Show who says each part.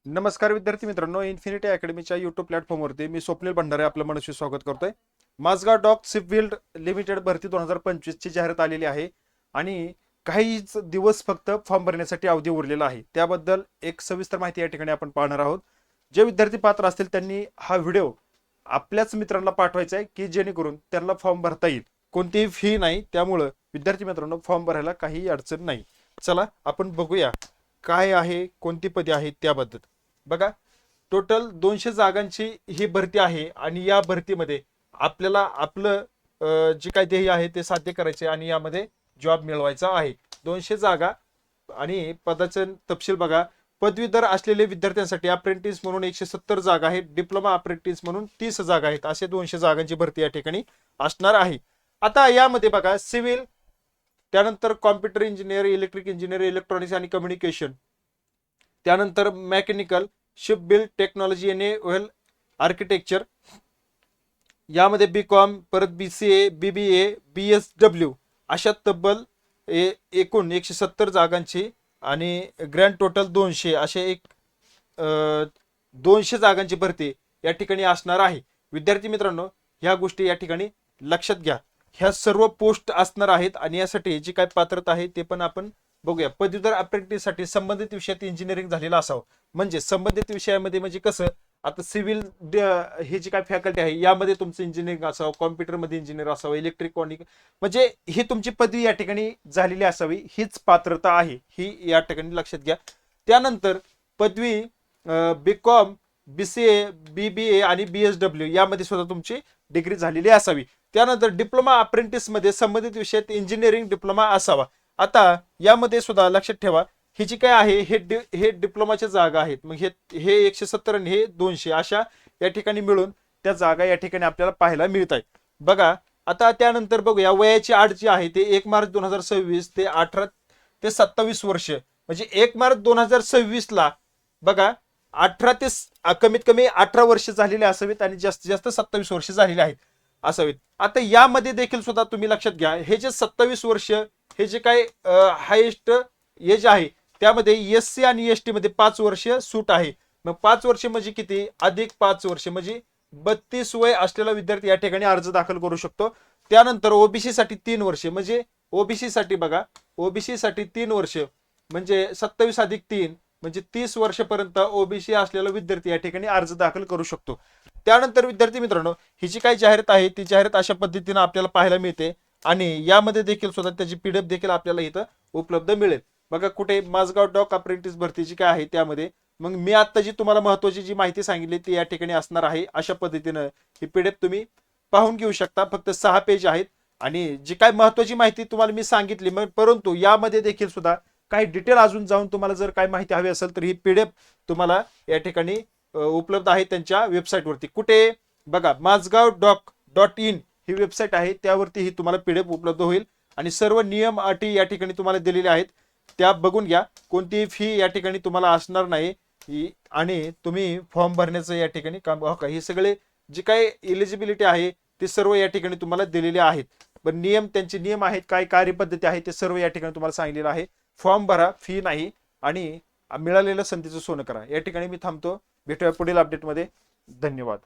Speaker 1: नमस्कार विद्यार्थी मित्रांनो, इन्फिनिटी अकॅडमीच्या यूट्यूब प्लॅटफॉर्मवरती मी स्वप्नील भंडारे आपलं मनस्वी स्वागत करतोय. माझगाव डॉक शिपबिल्ड लिमिटेड भरती 2025 ची जाहिरात आलेली आहे आणि काहीच दिवस फक्त फॉर्म भरण्यासाठी अवधी उरलेला आहे. त्याबद्दल एक सविस्तर माहिती या ठिकाणी आपण पाहणार आहोत. जे विद्यार्थी पात्र असतील त्यांनी हा व्हिडिओ आपल्याच मित्रांना पाठवायचा आहे की जेणेकरून त्यांना फॉर्म भरता येईल. कोणतीही फी नाही, त्यामुळे विद्यार्थी मित्रांनो फॉर्म भरायला काहीही अडचण नाही. चला आपण बघूया काय आहे, कोणती पदे आहेत त्याबद्दल. बघा, टोटल 200 जागांची ही भरती आहे आणि या भरतीमध्ये आपल्याला आपलं जे काही ध्येय आहे ते साध्य करायचे आणि यामध्ये जॉब मिळवायचा आहे. 200 जागा आणि पदाचे तपशील बघा. पदवीधर असलेले विद्यार्थ्यांसाठी अप्रेंटिस म्हणून 170 जागा आहेत, डिप्लोमा अप्रेंटिस म्हणून 30 जागा आहेत. असे 200 जागांची भरती या ठिकाणी असणार आहे. आता यामध्ये बघा, सिव्हिल, त्यानंतर computer engineer, electric engineer, electronics आणि कम्युनिकेशन, त्यानंतर mechanical, ship build technology, NL architecture, यामध्ये बीकॉम, परत बीसीए, बीबीए, बीएसडब्ल्यू अशा तब्बल एकूण 170 जागांची आणि ग्रँड टोटल 200 असे 200 जागांची भरती या ठिकाणी असणार आहे. विद्यार्थी मित्रांनो, ह्या गोष्टी या ठिकाणी लक्षात घ्या. ह्या सर्व पोस्ट असणार आहेत आणि यासाठी जी काय पात्रता आहे ते पण आपण बघूया. पदवीधर अप्रेंटिस साठी संबंधित विषयात इंजिनिअरिंग झालेलं असावं. म्हणजे संबंधित विषयामध्ये म्हणजे कसं, आता सिव्हिल हे जी काय फॅकल्टी आहे यामध्ये तुमचं इंजिनिअरिंग असावं, कॉम्प्युटरमध्ये इंजिनिअर असावं, इलेक्ट्रॉनिक म्हणजे ही तुमची पदवी या ठिकाणी झालेली असावी, हीच पात्रता आहे, ही या ठिकाणी लक्षात घ्या. त्यानंतर पदवी बीकॉम, बीसीए, बीबीए आणि बीएसडब्ल्यू यामध्ये सुद्धा तुमची डिग्री झालेली असावी. त्यानंतर डिप्लोमा अप्रेंटिस मध्ये संबंधित विषयात इंजिनिअरिंग डिप्लोमा असावा. आता यामध्ये सुद्धा लक्षात ठेवा, ही जी काय आहे हे डिप्लोमाच्या जागा आहेत. मग हे 170 आणि हे 200 अशा या ठिकाणी मिळून त्या जागा या ठिकाणी आपल्याला पाहायला मिळत आहेत. बघा, आता त्यानंतर बघूया वयाची अट जी आहे ते 1 मार्च 2026 ते 18 ते 27 वर्ष, म्हणजे 1 मार्च 2026 ला बघा 18 ते कमीत कमी 18 वर्ष झालेले असावीत आणि जास्तीत जास्त 27 वर्ष झालेले आहेत असावीत. आता यामध्ये देखील सुद्धा तुम्ही लक्षात घ्या, हे जे 27 वर्ष हे जे काय हायेस्ट एज आहे त्यामध्ये एससी आणि एसटी मध्ये 5 वर्ष सूट आहे. मग 5 वर्ष म्हणजे किती, अधिक 5 वर्ष म्हणजे 32 वय असलेला विद्यार्थी या ठिकाणी अर्ज दाखल करू शकतो. त्यानंतर ओबीसी साठी 3 वर्ष, म्हणजे ओबीसी साठी बघा, ओबीसी साठी 3 वर्ष म्हणजे 27 अधिक 3 म्हणजे 30 वर्षपर्यंत ओबीसी असलेला विद्यार्थी या ठिकाणी अर्ज दाखल करू शकतो. त्यानंतर विद्यार्थी मित्रांनो, ही जी काही जाहिरात आहे ती जाहिरात अशा पद्धतीने आपल्याला पाहायला मिळते आणि यामध्ये देखील सुद्धा त्याची पीडीएफ देखील आपल्याला इथं उपलब्ध मिळेल. बघा कुठे, माझगाव डॉक अप्रेंटिस भरतीची काय आहे त्यामध्ये. मग मी आता जी तुम्हाला महत्वाची जी माहिती सांगितली ती या ठिकाणी असणार आहे. अशा पद्धतीनं ही पीडीएफ तुम्ही पाहून घेऊ शकता. फक्त 6 पेज आहेत आणि जी काय महत्वाची माहिती तुम्हाला मी सांगितली, मग परंतु यामध्ये देखील सुद्धा काही डिटेल अजून जाऊन तुम्हाला जर काही माहिती हवी असेल तर ही पीडीएफ तुम्हाला या ठिकाणी उपलब्ध आहे त्यांच्या वेबसाईटवरती. कुठे बघा, माझगाव डॉक .in ही वेबसाईट आहे, त्यावरती ही तुम्हाला पीडीएफ उपलब्ध होईल आणि सर्व नियम अटी या ठिकाणी तुम्हाला दिलेले आहेत, त्या बघून घ्या. कोणतीही फी या ठिकाणी तुम्हाला असणार नाही आणि तुम्ही फॉर्म भरण्याचं या ठिकाणी काम हे सगळे जे काही एलिजिबिलिटी आहे ते सर्व या ठिकाणी तुम्हाला दिलेले आहेत. पण नियम, त्यांचे नियम आहेत, काय कार्यपद्धती आहे ते सर्व या ठिकाणी तुम्हाला सांगितलेलं आहे. फॉर्म भरा, फी नाही आणि मिळालेलं संधीचं सोनं करा. या ठिकाणी मी थांबतो. भेटूया पुढील अपडेटमध्ये. धन्यवाद.